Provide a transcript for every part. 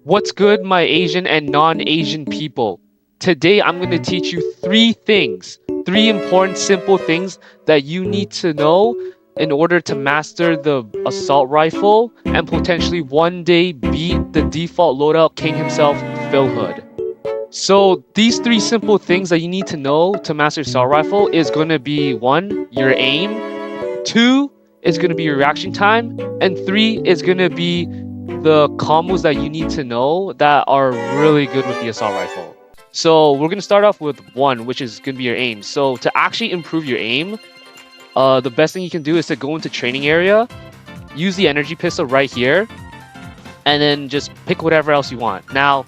What's good, my Asian and non-Asian people? Today I'm going to teach you three things, three important simple things that you need to know in order to master the assault rifle and potentially one day beat the default loadout king himself, Phil Hood. So these three simple things that you need to know to master assault rifle is going to be one, your aim, two is going to be your reaction time, and three is going to be the combos that you need to know that are really good with the assault rifle. So we're going to start off with one, which is going to be your aim. So to actually improve your aim, the best thing you can do is to go into training area, use the energy pistol right here, and then just pick whatever else you want. Now,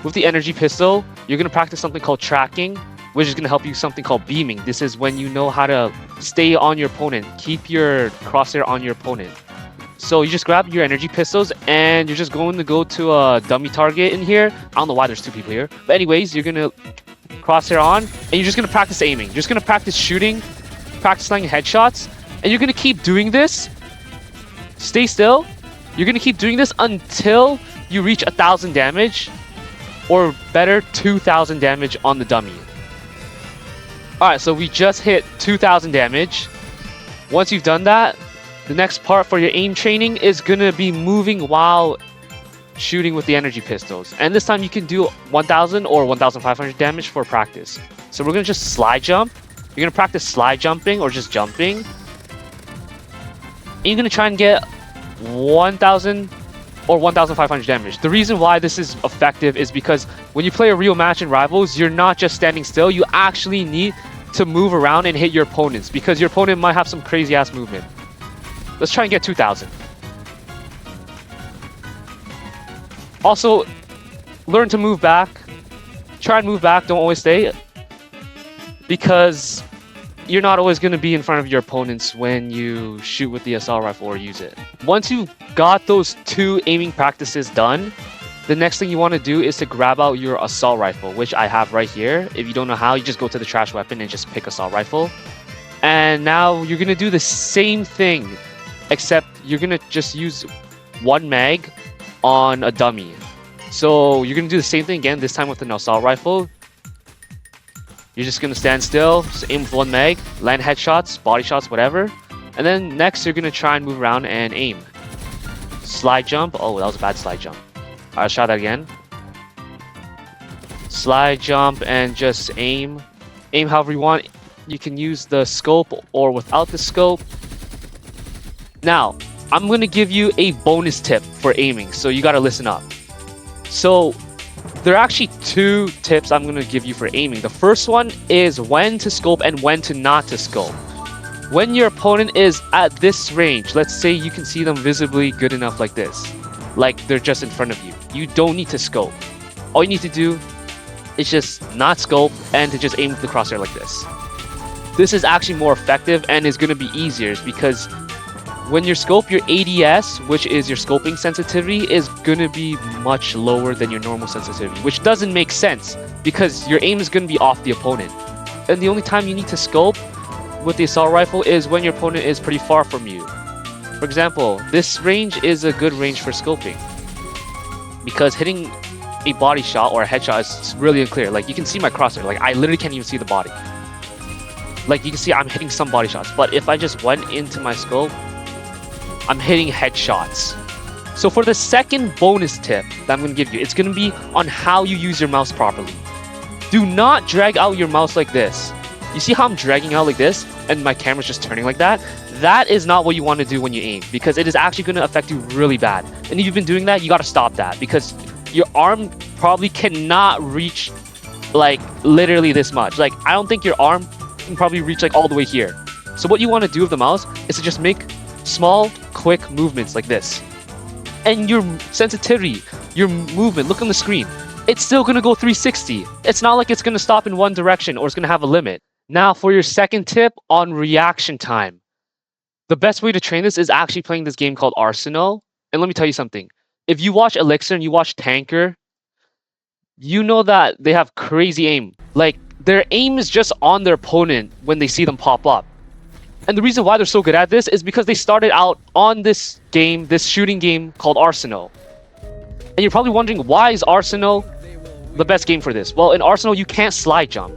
with the energy pistol, you're going to practice something called tracking, which is going to help you something called beaming. This is when you know how to stay on your opponent, keep your crosshair on your opponent. So you just grab your energy pistols and you're just going to go to a dummy target in here. I don't know why there's two people here. But anyways, you're going to crosshair on and you're just going to practice aiming. You're just going to practice shooting, practice landing headshots. And you're going to keep doing this. Stay still. You're going to keep doing this until you reach 1,000 damage. Or better, 2,000 damage on the dummy. Alright, so we just hit 2,000 damage. Once you've done that, the next part for your aim training is going to be moving while shooting with the energy pistols. And this time you can do 1,000 or 1,500 damage for practice. So we're going to just slide jump. You're going to practice slide jumping or just jumping. And you're going to try and get 1,000 or 1,500 damage. The reason why this is effective is because when you play a real match in Rivals, you're not just standing still. You actually need to move around and hit your opponents because your opponent might have some crazy ass movement. Let's try and get 2,000. Also, learn to move back. Try and move back, don't always stay. Because you're not always going to be in front of your opponents when you shoot with the assault rifle or use it. Once you've got those two aiming practices done, the next thing you want to do is to grab out your assault rifle, which I have right here. If you don't know how, you just go to the trash weapon and just pick assault rifle. And now you're going to do the same thing, except you're going to just use one mag on a dummy. So you're going to do the same thing again, this time with an assault rifle. You're just going to stand still, just aim with one mag, land headshots, body shots, whatever. And then next, you're going to try and move around and aim. Slide jump. Oh, that was a bad slide jump. Alright, let's try that again. Slide jump and just aim. Aim however you want. You can use the scope or without the scope. Now, I'm going to give you a bonus tip for aiming, so you got to listen up. So, there are actually two tips I'm going to give you for aiming. The first one is when to scope and when to not to scope. When your opponent is at this range, let's say you can see them visibly good enough like this, like they're just in front of you. You don't need to scope. All you need to do is just not scope and to just aim with the crosshair like this. This is actually more effective and is going to be easier because when you scope, your ADS, which is your scoping sensitivity, is going to be much lower than your normal sensitivity, which doesn't make sense because your aim is going to be off the opponent. And the only time you need to scope with the assault rifle is when your opponent is pretty far from you. For example, this range is a good range for scoping because hitting a body shot or a headshot is really unclear. Like, you can see my crosshair. Like, I literally can't even see the body. Like, you can see I'm hitting some body shots, but if I just went into my scope, I'm hitting headshots. So for the second bonus tip that I'm going to give you, it's going to be on how you use your mouse properly. Do not drag out your mouse like this. You see how I'm dragging out like this and my camera's just turning like that? That is not what you want to do when you aim because it is actually going to affect you really bad. And if you've been doing that, you got to stop that because your arm probably cannot reach like literally this much. Like, I don't think your arm can probably reach like all the way here. So what you want to do with the mouse is to just make small, quick movements like this. And your sensitivity, your movement, look on the screen. It's still going to go 360. It's not like it's going to stop in one direction or it's going to have a limit. Now for your second tip on reaction time. The best way to train this is actually playing this game called Arsenal. And let me tell you something. If you watch Elixir and you watch Tanker, you know that they have crazy aim. Like, their aim is just on their opponent when they see them pop up. And the reason why they're so good at this is because they started out on this game, this shooting game called Arsenal. And you're probably wondering, why is Arsenal the best game for this? Well, in Arsenal, you can't slide jump,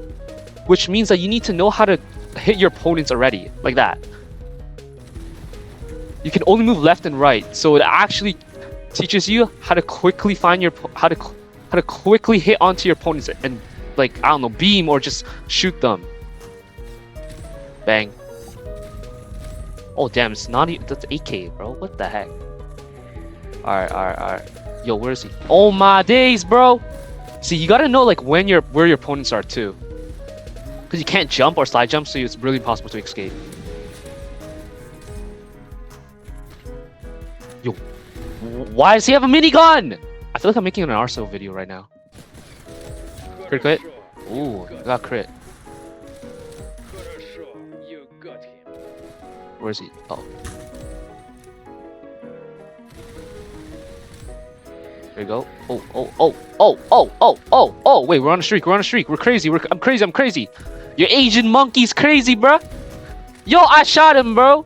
which means that you need to know how to hit your opponents already, like that. You can only move left and right, so it actually teaches you how to quickly find your how to quickly hit onto your opponents and, like, I don't know, beam or just shoot them. Bang. Oh damn, it's not even, that's 8K, bro. What the heck? Alright. Yo, where is he? Oh my days, bro. See, you gotta know like where your opponents are too, because you can't jump or slide jump, so it's really impossible to escape. Yo, why does he have a minigun? I feel like I'm making an Arsenal video right now. Crit. Ooh, I got crit. Where is he? Oh. There you go. Oh, wait, we're on a streak. We're crazy. I'm crazy. Your Asian monkey's crazy, bruh. Yo, I shot him, bro.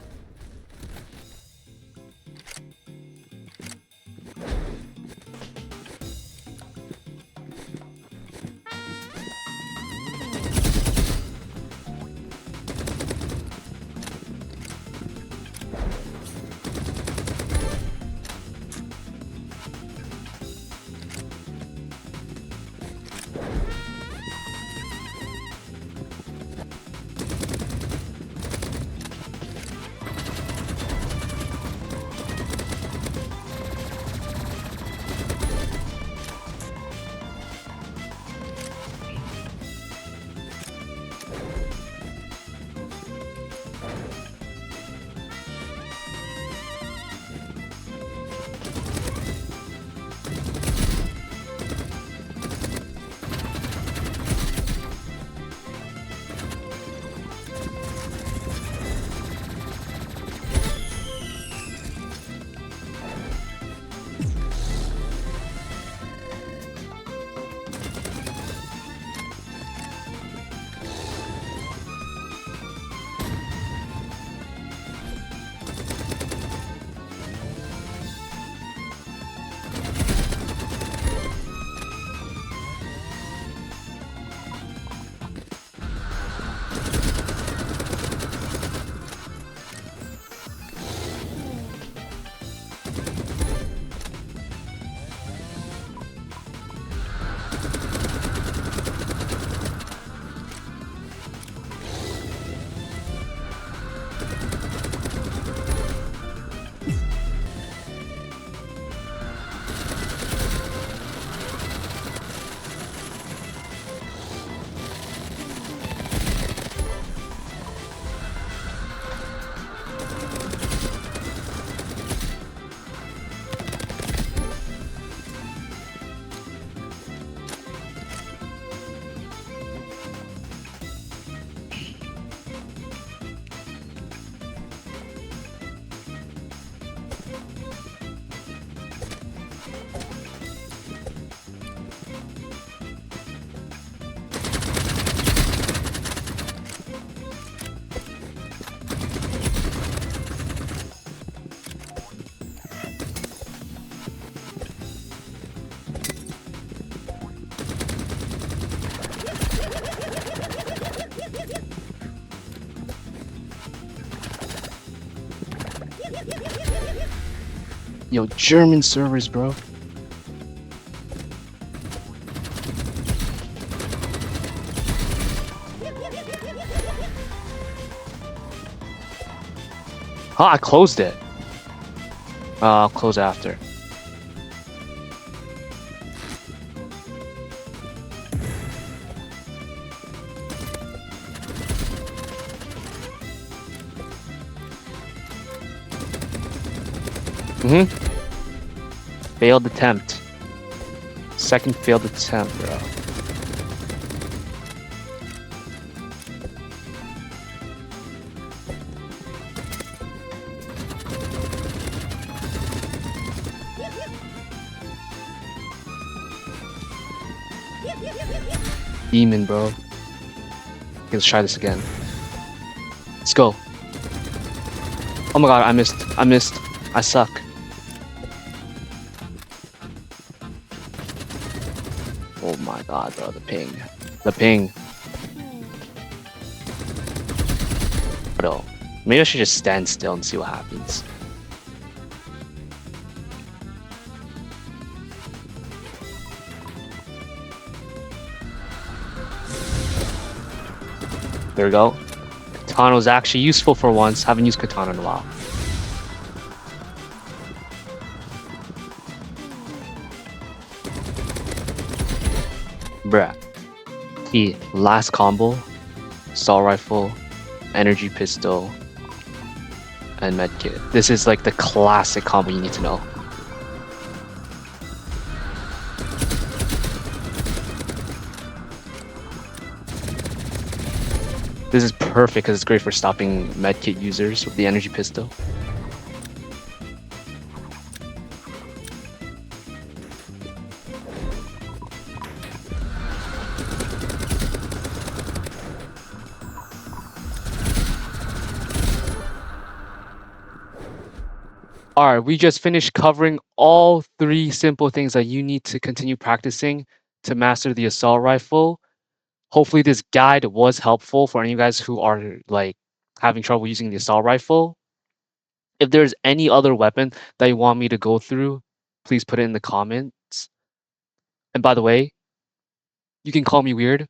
Yo, German servers, bro. Oh, I closed it. I'll close after. Failed attempt. Second failed attempt, bro. Demon, bro. Okay, let's try this again. Let's go. Oh my god, I missed. I suck. Oh my god, bro, the ping. The ping. Bro, maybe I should just stand still and see what happens. There we go. Katana was actually useful for once. Haven't used katana in a while. Bruh. The last combo, assault rifle, energy pistol, and medkit. This is like the classic combo you need to know. This is perfect because it's great for stopping medkit users with the energy pistol. Alright, we just finished covering all 3 simple things that you need to continue practicing to master the assault rifle. Hopefully this guide was helpful for any of you guys who are like having trouble using the assault rifle. If there's any other weapon that you want me to go through, please put it in the comments. And by the way, you can call me weird,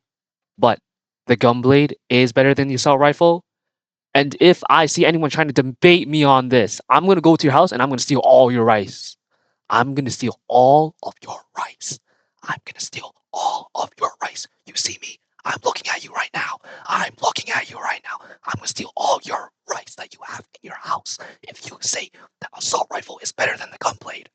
but the gunblade is better than the assault rifle. And if I see anyone trying to debate me on this, I'm gonna go to your house and I'm gonna steal all your rice. I'm gonna steal all of your rice. I'm gonna steal all of your rice. You see me? I'm looking at you right now. I'm looking at you right now. I'm gonna steal all your rice that you have in your house if you say that assault rifle is better than the gunblade.